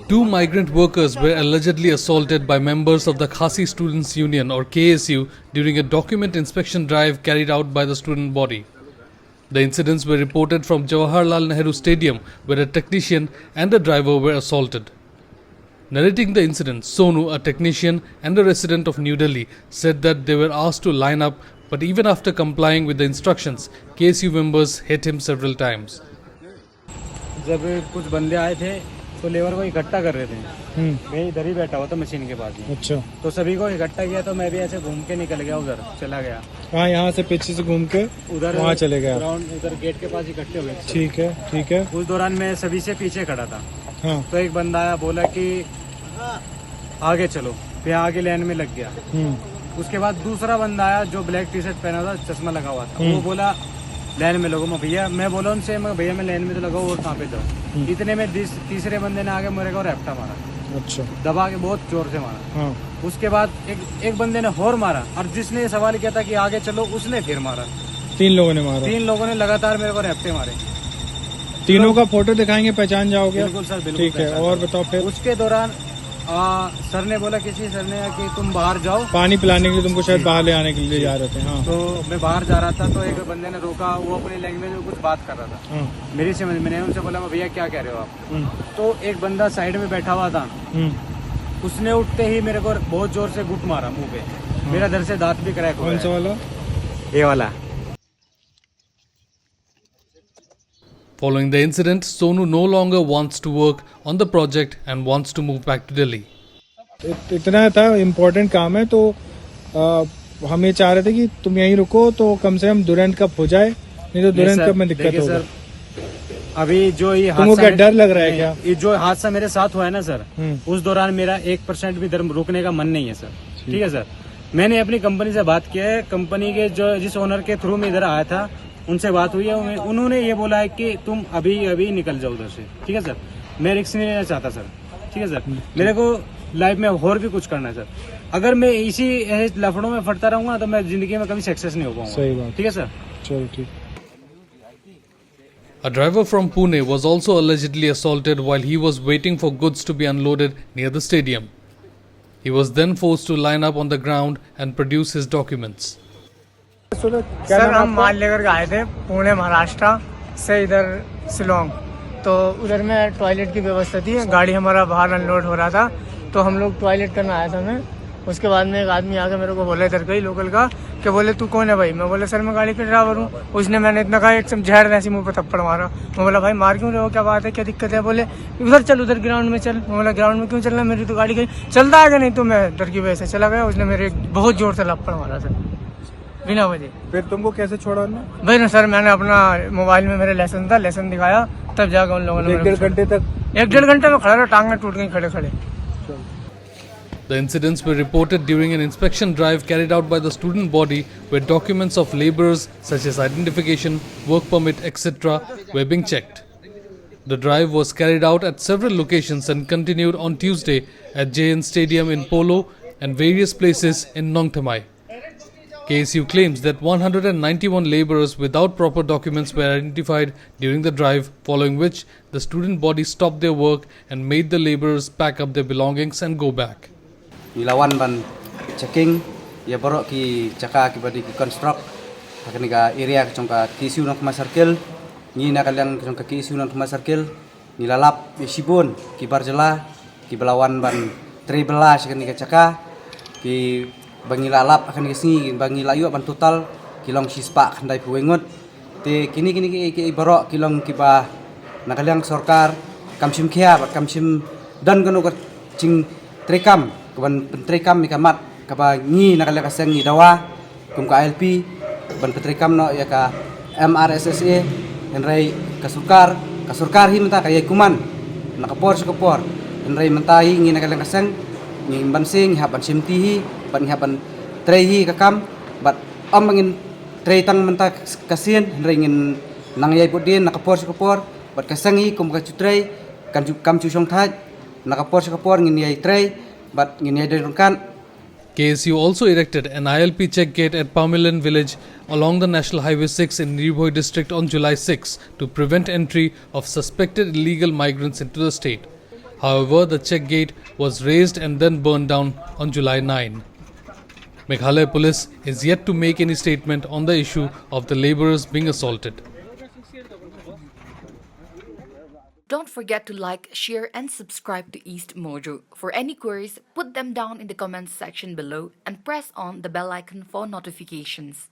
Two migrant workers were allegedly assaulted by members of the Khasi Students Union or KSU during a document inspection drive carried out by the student body. The incidents were reported from Jawaharlal Nehru Stadium, where a technician and a driver were assaulted. Narrating the incident, Sonu, a technician and a resident of New Delhi, said that they were asked to line up, but even after complying with the instructions, KSU members hit him several times. जब कुछ बंदे आए थे तो labour को इकट्ठा कर रहे थे। मैं इधर ही बैठा हुआ था मशीन के पास ही। अच्छा। तो सभी को इकट्ठा किया तो मैं भी ऐसे घूम के निकल गया, उधर चला गया। हाँ, यहाँ से पीछे से घूम के उधर वहाँ चले गया। ग्राउंड उधर गेट के पास इकट्ठे हुए। ठीक है, ठीक है। उस दौरान मैं सभी से पीछे खड़ा था। हाँ। तो एक बंदा आया, बोला कि आगे चलो, फिर आगे लाइन में लग गया। उसके बाद दूसरा बंदा आया जो ब्लैक टी शर्ट पहना था, चश्मा लगा हुआ था, वो बोला लाइन में लगो। मैं भैया, मैं बोला उनसे, मैं भैया मैं लाइन में तो लगाऊँ और कहाँ पे जाऊँ। इतने में तीसरे बंदे ने आगे मेरे को रैप्टा मारा। अच्छा। दबा के बहुत जोर से मारा। हाँ। उसके बाद एक बंदे ने और मारा, और जिसने सवाल किया था कि आगे चलो, उसने फिर मारा। 3 लोगों ने मारा। 3 लोगों ने लगातार मेरे को रैप्टे मारे। तीनों का फोटो दिखाएंगे, पहचान जाओगे? बिल्कुल सर, बिल्कुल। ठीक है, और बताओ फिर? उसके दौरान सर ने बोला, किसी सर ने कि तुम बाहर जाओ, पानी पिलाने के लिए तुमको शायद बाहर ले आने के लिए जा रहे थे। हाँ। तो मैं बाहर जा रहा था तो एक बंदे ने रोका, वो अपनी लैंग्वेज में कुछ बात कर रहा था। हाँ। मेरी समझ में नहीं, उनसे बोला मैं भैया क्या कह रहे हो आप? तो एक बंदा साइड में बैठा हुआ था, उसने उठते ही मेरे को बहुत जोर से गुट मारा मुंह पे। हाँ। मेरा दर से दांत भी क्रैक हो गया। कौन सा वाला? ये वाला। Following the incident, Sonu no longer wants to work on the project and wants to move back to Delhi. इतना था, इम्पोर्टेंट काम है, तो हम ये चाह रहे थे कि तुम यहीं रुको तो कम से कम दुरंत कब हो जाए, नहीं तो दुरंत कब में दिक्कत होगा। अभी जो ये तुमको क्या डर लग रहा है क्या? ये जो हादसा मेरे साथ हुआ है ना सर, उस दौरान मेरा 1% भी रुकने का मन नहीं है सर। ठीक है सर, मैंने अपनी कंपनी से बात किया है। कंपनी के जो जिस ओनर के थ्रू में इधर आया था, उनसे बात हुई है। उन्होंने ये बोला है कि तुम अभी निकल जाओ उधर से। ठीक है सर, मैं रिस्क नहीं लेना चाहता सर। ठीक है सर, मेरे को लाइफ में और भी कुछ करना है सर। अगर मैं इसी लफड़ों में फटता रहूंगा तो मैं जिंदगी में कभी सक्सेस नहीं हो पाऊंगा। सही बात। ठीक है सर, चलो ठीक। A driver from Pune was also allegedly assaulted while he was waiting for goods to be unloaded near the stadium. He was then forced to line up on the ground and produce his documents. Sir, हम माल लेकर आए थे पुणे महाराष्ट्र से इधर शिलोंग, तो उधर में toilet की व्यवस्था थी। गाड़ी हमारा बाहर अनलोड हो रहा था, तो हम लोग टॉयलेट करना आया था मैं। उसके बाद में एक आदमी आके मेरे को बोला इधर का ही लोकल का, कि बोले तू कौन है भाई? मैं बोला सर मैं गाड़ी का ड्राइवर हूँ। उसने मैंने इतना कहा एक जहर ऐसी मुँह पे थप्पड़ मारा। मैं बोला भाई मार क्यों रहे हो, क्या बात है, क्या दिक्कत है? बोले उधर चल, उधर ग्राउंड में चल। मैं बोला ग्राउंड में क्यों चलना, मेरी तो गाड़ी कहीं चलता है नहीं। तो मैं डर की वजह से चला गया। उसने मेरे बहुत जोर से थप्पड़ मारा सर, बिना वजह। फिर तुमको कैसे छोड़ा उन्होंने? भाई ना सर, मैंने अपना मोबाइल में मेरे लाइसेंस था, लाइसेंस दिखाया, तब जाकर उन लोगों ने 1-1.5 घंटे तक 1-1.5 घंटे में खड़ा रहा, टांगें टूट गई खड़े खड़े। The incidents were reported during an inspection drive carried out by the student body where documents of laborers such as identification, work permit, etc. were being checked. The drive was carried out at several locations and continued on Tuesday at JN Stadium in Polo and various places in Nongthymmai. KSU claims that 191 laborers without proper documents were identified during the drive, following which the student body stopped their work and made the laborers pack up their belongings and go back. Ilawan ban checking ya borok ki caka ki badi ki construct hakani ka area kong ka KSU nang kuma circle ni na kalang kong ka KSU nang kuma circle ni lalap sibun ki barjela ki belawan ban 13 hakani ka caka ki bangi lalap akan kesini bangi layu ban total kilong sispa kandai puengot te kini ki borok kilong ki ba nakalang sarkar kamsim khia bat kamsim dan kanu ka cing trekam kaban pentrekam mikamat kaba ngi nakalaka sang ni dawa kum ka LP ban pentrekam no ya ka MRSSA enrai kasurkar hi menta kaya kuman nakapor sakapor enrai menta hi ngi nakalaka sang ngi bansing ha ban simti hi ban ha ban trei hi kakam bat amangin trei tang menta kasien enrai ngin nangyay pudin nakapor sakapor bat kasang hi kum ka chutrei kan kam chu song thaj nakapor sakapor ngin yai trei bat ngin yai derungkan KSU also erected an ILP check gate at Palmilan village along the National Highway 6 in Nirbhoy district on July 6 to prevent entry of suspected illegal migrants into the state. However, the check gate was razed and then burned down on July 9. Meghalaya police is yet to make any statement on the issue of the labourers being assaulted. Don't forget to like, share and subscribe to EastMojo. For any queries, put them down in the comments section below and press on the bell icon for notifications.